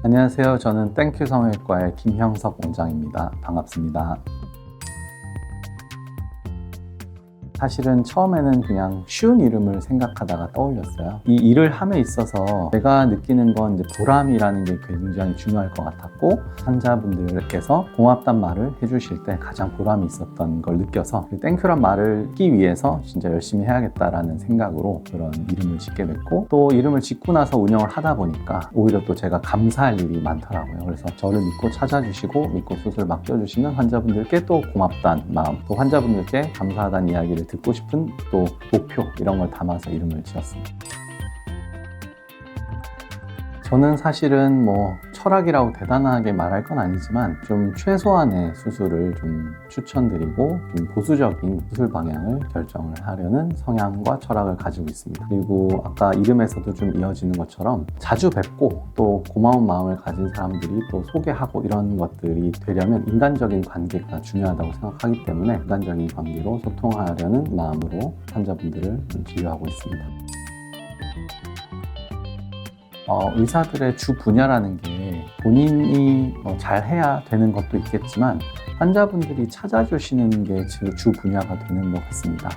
안녕하세요. 저는 땡큐 성형외과의 김형석 원장입니다. 반갑습니다. 사실은 처음에는 그냥 쉬운 이름을 생각하다가 떠올렸어요. 이 일을 함에 있어서 제가 느끼는 건 이제 보람이라는 게 굉장히 중요할 것 같았고, 환자분들께서 고맙단 말을 해주실 때 가장 보람이 있었던 걸 느껴서 땡큐란 말을 듣기 위해서 진짜 열심히 해야겠다라는 생각으로 그런 이름을 짓게 됐고, 또 이름을 짓고 나서 운영을 하다 보니까 오히려 또 제가 감사할 일이 많더라고요. 그래서 저를 믿고 찾아주시고 믿고 수술 맡겨주시는 환자분들께 또 고맙다는 마음, 또 환자분들께 감사하다는 이야기를 듣고 싶은 또 목표, 이런 걸 담아서 이름을 지었습니다. 저는 사실은 철학이라고 대단하게 말할 건 아니지만 좀 최소한의 수술을 좀 추천드리고 좀 보수적인 수술 방향을 결정을 하려는 성향과 철학을 가지고 있습니다. 그리고 아까 이름에서도 좀 이어지는 것처럼 자주 뵙고 또 고마운 마음을 가진 사람들이 또 소개하고 이런 것들이 되려면 인간적인 관계가 중요하다고 생각하기 때문에 인간적인 관계로 소통하려는 마음으로 환자분들을 진료하고 있습니다. 의사들의 주 분야라는 게 본인이 잘해야 되는 것도 있겠지만 환자분들이 찾아주시는 게 주 분야가 되는 것 같습니다.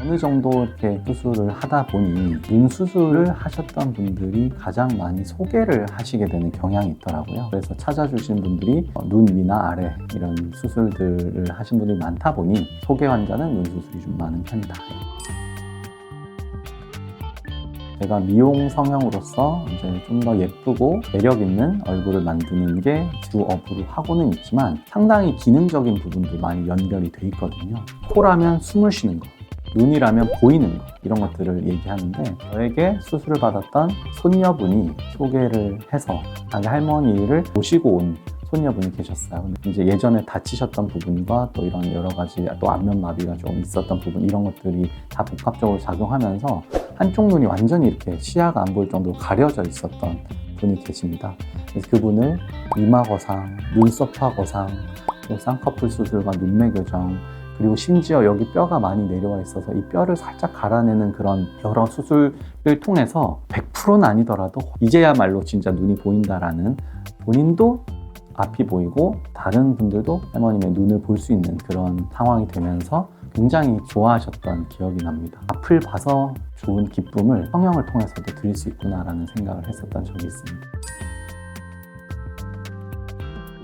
어느 정도 이렇게 수술을 하다 보니 눈 수술을 하셨던 분들이 가장 많이 소개를 하시게 되는 경향이 있더라고요. 그래서 찾아주신 분들이 눈 위나 아래 이런 수술들을 하신 분들이 많다 보니 소개 환자는 눈 수술이 좀 많은 편이다. 제가 미용 성형으로서 이제 좀 더 예쁘고 매력 있는 얼굴을 만드는 게 주 업으로 하고는 있지만 상당히 기능적인 부분도 많이 연결이 돼 있거든요. 코라면 숨을 쉬는 거, 눈이라면 보이는 거, 이런 것들을 얘기하는데, 저에게 수술을 받았던 손녀분이 소개를 해서 자기 할머니를 모시고 온 손녀분이 계셨어요. 근데 이제 예전에 다치셨던 부분과 또 이런 여러 가지 또 안면마비가 좀 있었던 부분, 이런 것들이 다 복합적으로 작용하면서 한쪽 눈이 완전히 이렇게 시야가 안 보일 정도로 가려져 있었던 분이 계십니다. 그래서 그분을 이마 거상, 눈썹화 거상, 또 쌍꺼풀 수술과 눈매 교정, 그리고 심지어 여기 뼈가 많이 내려와 있어서 이 뼈를 살짝 갈아내는 그런 여러 수술을 통해서 100%는 아니더라도 이제야말로 진짜 눈이 보인다라는, 본인도 앞이 보이고 다른 분들도 할머님의 눈을 볼 수 있는 그런 상황이 되면서 굉장히 좋아하셨던 기억이 납니다. 앞을 봐서 좋은 기쁨을 성형을 통해서도 드릴 수 있구나라는 생각을 했었던 적이 있습니다.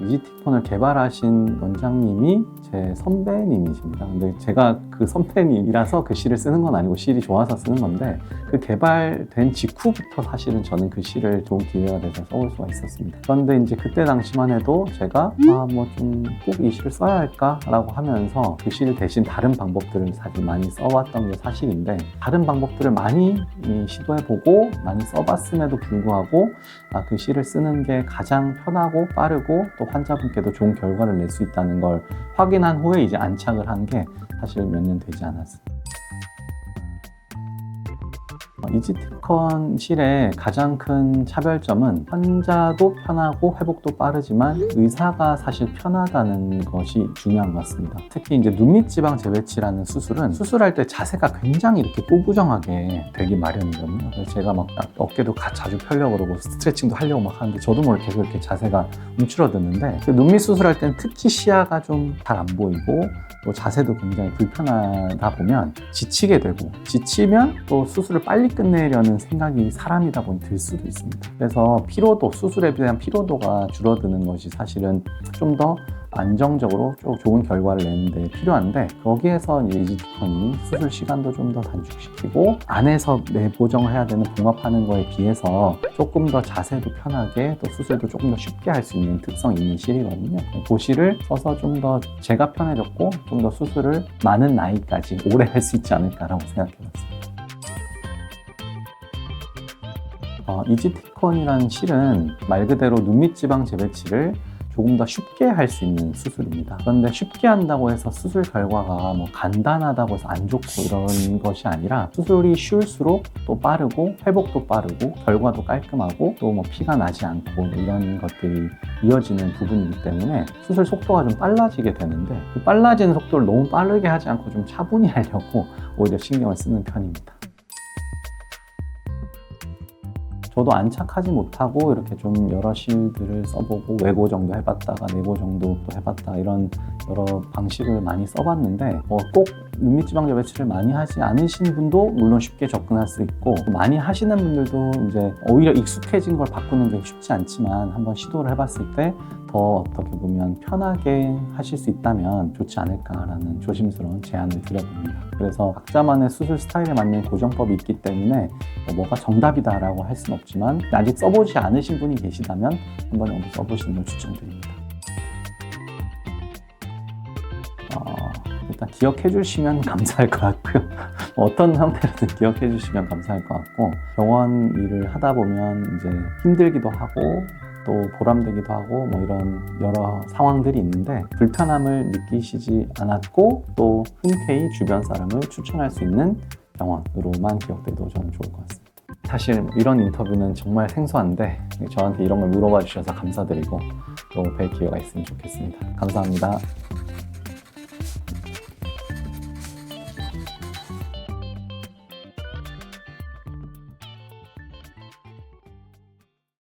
이지티콘을 개발하신 원장님이 제 선배님이십니다. 근데 제가 그 선배님이라서 그 시를 쓰는 건 아니고 실이 좋아서 쓰는 건데, 그 개발된 직후부터 사실은 저는 그 시를 좋은 기회가 돼서 써볼 수가 있었습니다. 그런데 이제 그때 당시만 해도 제가 좀 꼭 이 시를 써야 할까라고 하면서 그 시를 대신 다른 방법들을 사실 많이 써왔던 게 사실인데, 다른 방법들을 많이 시도해보고 많이 써봤음에도 불구하고 그 시를 쓰는 게 가장 편하고 빠르고 또 환자분께도 좋은 결과를 낼 수 있다는 걸 확인한 후에 이제 안착을 한 게 사실 몇 년 되지 않았습니다. 이지티콘 실의 가장 큰 차별점은 환자도 편하고 회복도 빠르지만 의사가 사실 편하다는 것이 중요한 것 같습니다. 특히 이제 눈밑지방 재배치라는 수술은 수술할 때 자세가 굉장히 이렇게 꾸부정하게 되기 마련이거든요. 그래서 제가 막 어깨도 자주 펴려고 그러고 스트레칭도 하려고 막 하는데 저도 모르게 계속 이렇게 자세가 움츠러드는데, 그 눈밑 수술할 때는 특히 시야가 좀 잘 안 보이고 또 자세도 굉장히 불편하다 보면 지치게 되고, 지치면 또 수술을 빨리 끝내려는 생각이 사람이다 보니 들 수도 있습니다. 그래서 피로도, 수술에 대한 피로도가 줄어드는 것이 사실은 좀 더 안정적으로 좋은 결과를 내는데 필요한데, 거기에서 이제 이지티콘이 수술 시간도 좀 더 단축시키고 안에서 내보정을 해야 되는 봉합하는 거에 비해서 조금 더 자세도 편하게 또 수술도 조금 더 쉽게 할 수 있는 특성이 있는 실이거든요. 그 실을 써서 좀 더 제가 편해졌고 좀 더 수술을 많은 나이까지 오래 할 수 있지 않을까라고 생각해봤습니다. 이지티콘이라는 실은 말 그대로 눈밑 지방 재배치를 조금 더 쉽게 할 수 있는 수술입니다. 그런데 쉽게 한다고 해서 수술 결과가 간단하다고 해서 안 좋고 이런 것이 아니라, 수술이 쉬울수록 또 빠르고 회복도 빠르고 결과도 깔끔하고 또 피가 나지 않고 이런 것들이 이어지는 부분이기 때문에 수술 속도가 좀 빨라지게 되는데, 그 빨라지는 속도를 너무 빠르게 하지 않고 좀 차분히 하려고 오히려 신경을 쓰는 편입니다. 저도 안착하지 못하고 이렇게 좀 여러 실들을 써보고 외고 정도 해봤다가 내고 정도 또 해봤다 이런 여러 방식을 많이 써봤는데 꼭 눈밑지방제 배치를 많이 하지 않으신 분도 물론 쉽게 접근할 수 있고 많이 하시는 분들도 이제 오히려 익숙해진 걸 바꾸는 게 쉽지 않지만 한번 시도를 해봤을 때 더 어떻게 보면 편하게 하실 수 있다면 좋지 않을까라는 조심스러운 제안을 드려봅니다. 그래서 각자만의 수술 스타일에 맞는 고정법이 있기 때문에 뭐가 정답이다라고 할 수는 없지만 아직 써보지 않으신 분이 계시다면 한번 여기 써보시는 걸 추천드립니다. 일단 기억해 주시면 감사할 것 같고요. 어떤 형태로든 기억해 주시면 감사할 것 같고 병원 일을 하다 보면 이제 힘들기도 하고 또 보람되기도 하고 뭐 이런 여러 상황들이 있는데 불편함을 느끼시지 않았고 또 흔쾌히 주변 사람을 추천할 수 있는 병원으로만 기억돼도 저는 좋을 것 같습니다. 사실 이런 인터뷰는 정말 생소한데 저한테 이런 걸 물어봐 주셔서 감사드리고 또 뵐 기회가 있으면 좋겠습니다. 감사합니다.